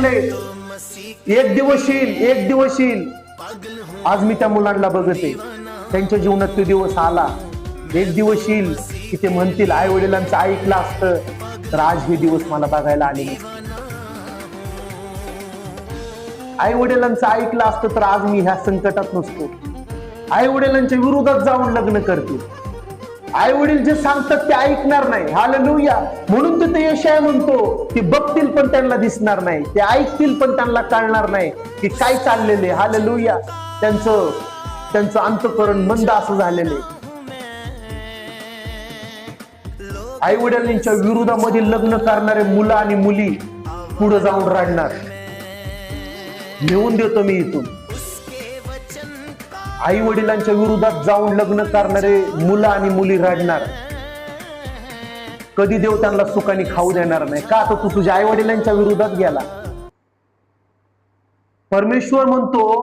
म्हणले एक दिवस येईल, एक दिवस येईल. आज मी त्या मुलांना बघते, त्यांच्या जीवनात तो दिवस आला. एक दिवस येईल की ते म्हणतील आई वडिलांचं ऐकलं असतं तर आज हे दिवस मला बघायला आले नसते. आई वडिलांचं ऐकलं असतं तर आज मी ह्या संकटात नसतो. आई वडिलांच्या विरोधात जाऊन लग्न करतील. आई वडील जे सांगतात ते ऐकणार नाही. हालेलुया. म्हणून तिथे यशाया म्हणतो ते बघतील पण त्यांना दिसणार नाही, ते ऐकतील पण त्यांना कळणार नाही की काय चाललेले. हालेलुया. त्यांचं अंतःकरण मंद असं झालेले. आई वडिलांच्या विरोधामध्ये लग्न करणारे मुलं आणि मुली पुढे जाऊन रडणार. लिहून देतो मी इथून. आई वडिलांच्या विरोधात जाऊन लग्न करणारे मुलं आणि मुली रडणार. कधी देव त्यांना सुखाने खाऊ देणार नाही. का तर तू तुझ्या आई वडिलांच्या विरोधात गेला. परमेश्वर म्हणतो